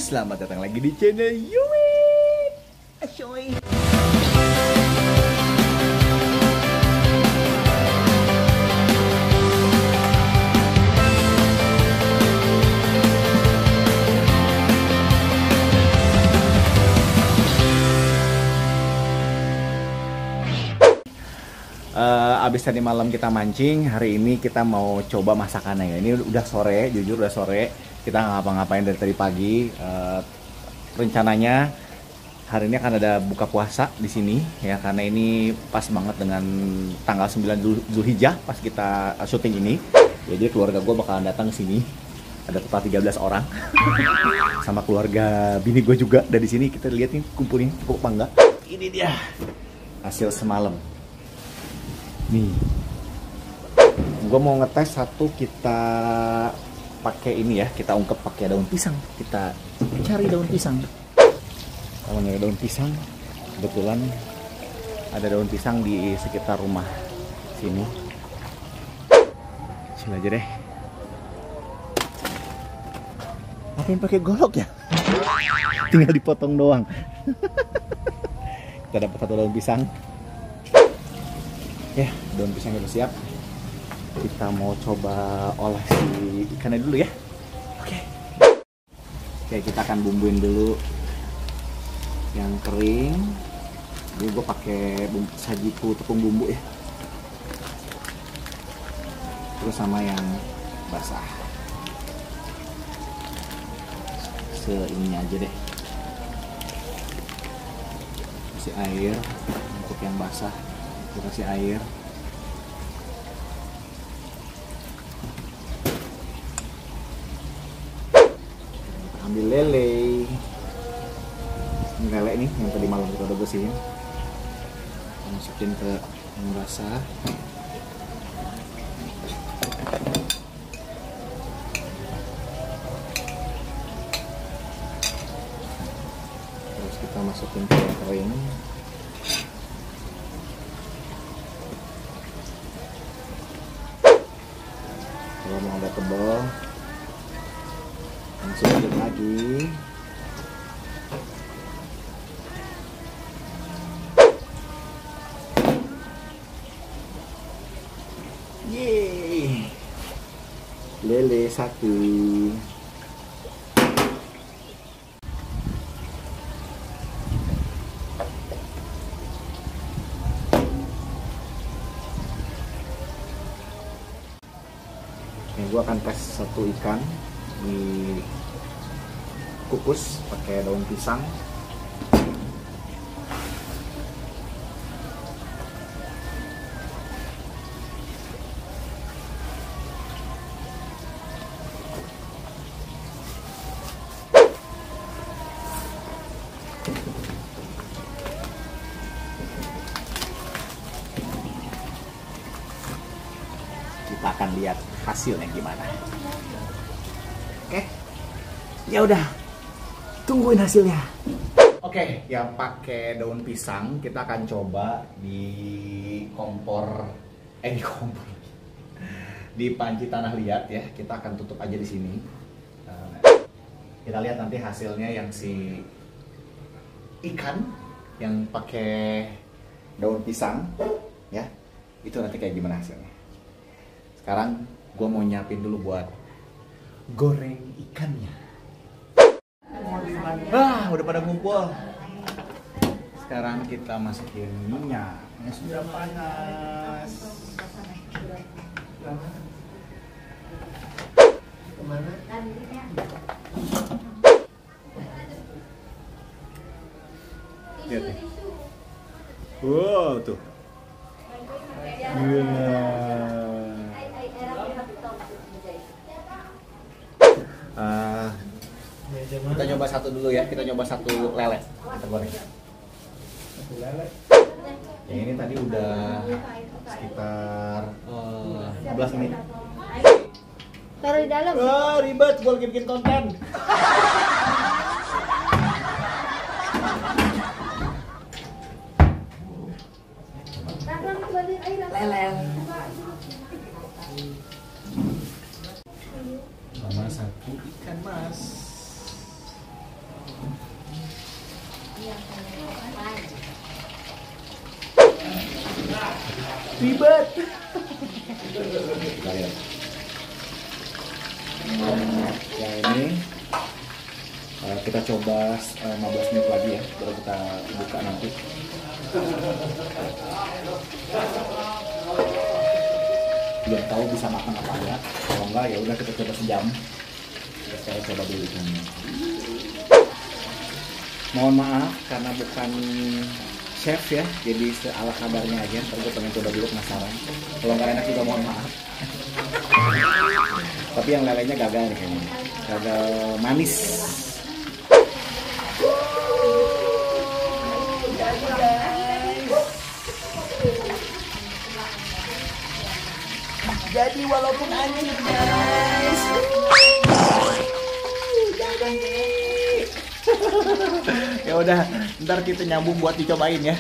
Selamat datang lagi di channel Yumi Ashoy. Abis tadi malam kita mancing, hari ini kita mau coba masakannya. Ini udah sore, jujur udah sore. Kita ngapa-ngapain dari tadi pagi. Rencananya hari ini akan ada buka puasa di sini ya, karena ini pas banget dengan tanggal 9 Zulhijjah pas kita syuting ini. Jadi keluarga gue bakalan datang ke sini. Ada total 13 orang. Sama keluarga bini gue juga dari sini. Kita lihat nih kumpulin cukup apa enggak. Ini dia hasil semalam. Nih, gue mau ngetes satu, kita pakai ini ya, kita ungkep pakai daun pisang. Kita cari daun pisang. Kalau nyari daun pisang, kebetulan ada daun pisang di sekitar rumah sini. Sini aja deh. Apa yang pakai golok ya? Tinggal dipotong doang. Kita dapat satu daun pisang. Ya, daun pisangnya udah siap. Kita mau coba olah si ikannya dulu ya. Oke, kita akan bumbuin dulu yang kering. Ini gue pakai sajiku tepung bumbu ya. Terus sama yang basah. Seininya aja deh. Kasih air untuk yang basah. Kasih air. Kita ambil lele. Ini lele nih yang tadi malam kita udah bersihin. Kita masukin ke yang basah. Terus kita masukin ke yang kering. Kalau mau agak tebal, masukin lagi. Yeay, lele satu. Gue akan tes satu ikan di kukus pakai daun pisang. Kita akan lihat hasilnya gimana. Oke, ya udah, tungguin hasilnya. Oke, yang pakai daun pisang kita akan coba di kompor, di panci tanah liat ya. Kita akan tutup aja di sini. Kita lihat nanti hasilnya yang si ikan yang pakai daun pisang ya, itu nanti kayak gimana hasilnya. Sekarang gue mau nyiapin dulu buat goreng ikannya. Udah pada ngumpul. Sekarang kita masukin minyak yang sudah panas. Kemana? Lihat nih. Wow, tuh. Kita coba satu dulu ya, kita coba satu lele. Kita goreng. Satu lele. Yang ini tadi udah sekitar 15 menit. Taruh di dalam. Ribet, gue lagi bikin konten. Lele. Sama satu ikan mas. Ribet. Ya ini kita coba 15 menit lagi ya, baru kita buka nanti. Belum tahu bisa makan apa ya. Kalau enggak ya udah kita coba sejam. Saya coba dulu ikannya. Mohon maaf karena bukan chef ya, jadi ala kadarnya aja. Ntar gue pengen coba dulu, penasaran. Kalau nggak enak juga mohon maaf. Tapi yang lelenya gagal nih kayaknya. Gagal manis. Jadi walaupun anjing guys. Ya udah, ntar kita nyambung buat dicobain ya.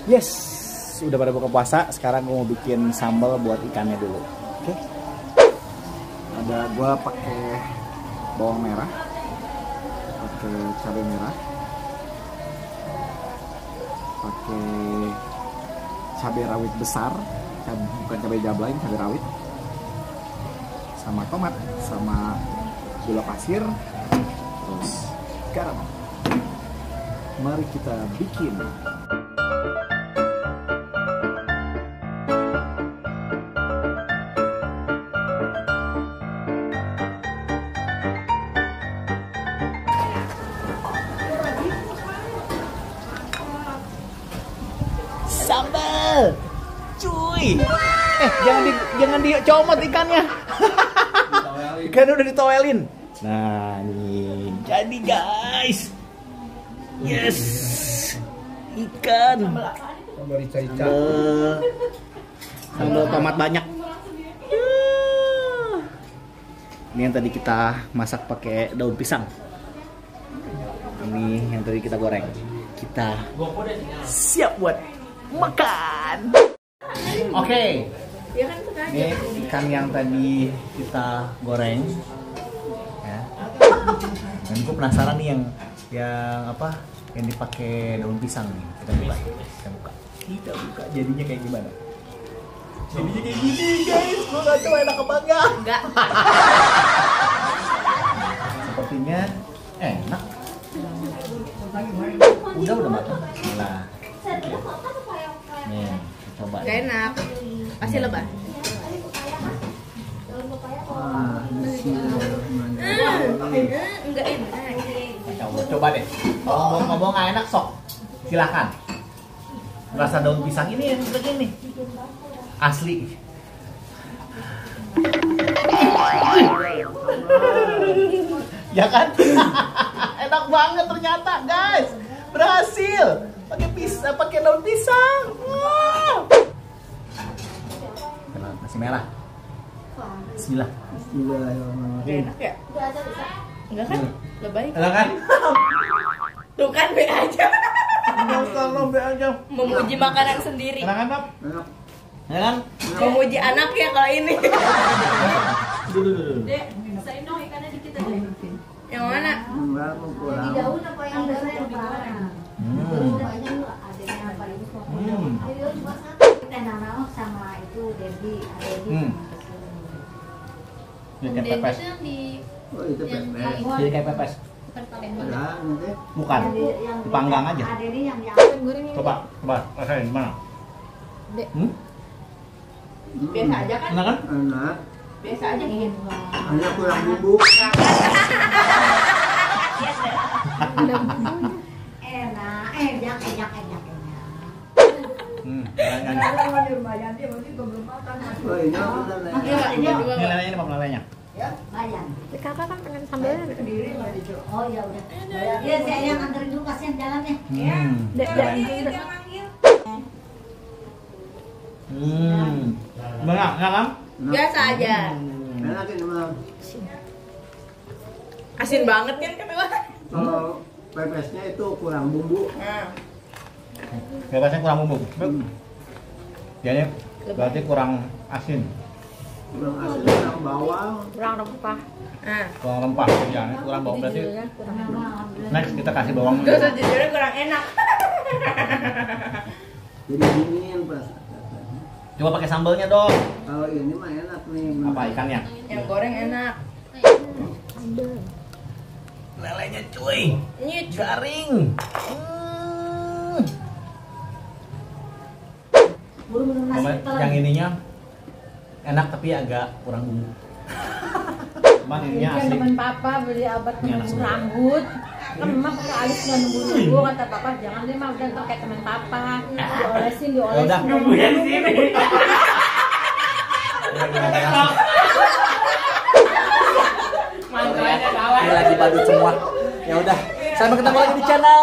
Yes, udah pada buka puasa. Sekarang gue mau bikin sambal buat ikannya dulu. Oke. Ada gue pakai bawang merah, pakai cabai merah, pakai cabai rawit besar, bukan cabai jablay, cabai rawit, sama tomat, sama gula pasir, terus garam. Mari kita bikin. Sambal, cuy. Jangan dicomot ikannya. Ikannya udah ditoelin. Nah, nih jadi guys. Yes, ikan. Sambal tomat banyak. Ini yang tadi kita masak pakai daun pisang. Ini yang tadi kita goreng. Kita siap buat makan. Oke. Ini ikan yang tadi kita goreng. Ya. Dan gue penasaran nih yang apa? Yang dipakai daun pisang nih. Kita buka. Kita buka jadinya kayak gimana? Jadinya kayak gini guys. Gue gak tahu enak apa enggak. Sepertinya enak. Udah matang. Nah. Nih, coba. Gak enak. Pasti lebah. Enggak enak. Coba deh. Kalau ngomong nggak enak sok. Silakan. Rasa daun pisang ini yang begini. Asli. Ya kan? Enak banget ternyata, guys. Berhasil. Pakai daun pisang. Wow. Masih merah. Bismillah. Enak ya? Enggak kan? Lebay. Enak kan? Tuh kan be aja. Be aja. Memuji makanan sendiri. Enak kan, Pak? Enak. Ya kan? Memuji anak ya kalau ini. Dulu. Dek, saya dong ikannya dikit aja. Yang mana? Di daun apa yang besar yang parah? Nana sama itu Debbie. Jadi kayak pepes. Jadi kayak pepes. Bukan. Dipanggang aja. Coba rasain gimana? Biasa aja kan? Enak kan? Enak. Biasa aja gitu. Hanya kurang bumbu. Enak, enak. Oh, ini apa namanya? Ini lelenya, ini apa lelenya? Bayar. Kakak kan pengen sambalnya. Oh ya udah. Ya saya yang anterin dulu, kasihan jalannya. Enak kan? Biasa aja. Enak ini mah. Asin banget kan Bang? Kalau pepesnya itu kurang bumbu. Nah, Pepesnya kurang bumbu. Jadi berarti kurang asin. kurang asin, kurang bawang. Kurang rempah. Nah, Kurang rempah ya, kurang bawang berarti. judulnya kurang enak. Next kita kasih bawang. Terus judulnya kurang enak. Jadi dingin pas. Coba pakai sambalnya dong. Kalau ini mah enak nih. Apa ikannya? Yang goreng enak. Lelenya cuy. Ini Garing. Buru-buru nasi telan. Yang ininya enak tapi agak kurang bumbu. Cuman ininya kan asli. teman papa beli obat Ini enak penumbuh semua. rambut. Kan emak pakai alis nggak nunggu-nunggu, kata papa jangan deh mak, udah kayak teman papa. Diolesin. Ya udah. Nunggunya di sini. Ini lagi badut semua. Ya udah, sampai ketemu lagi di channel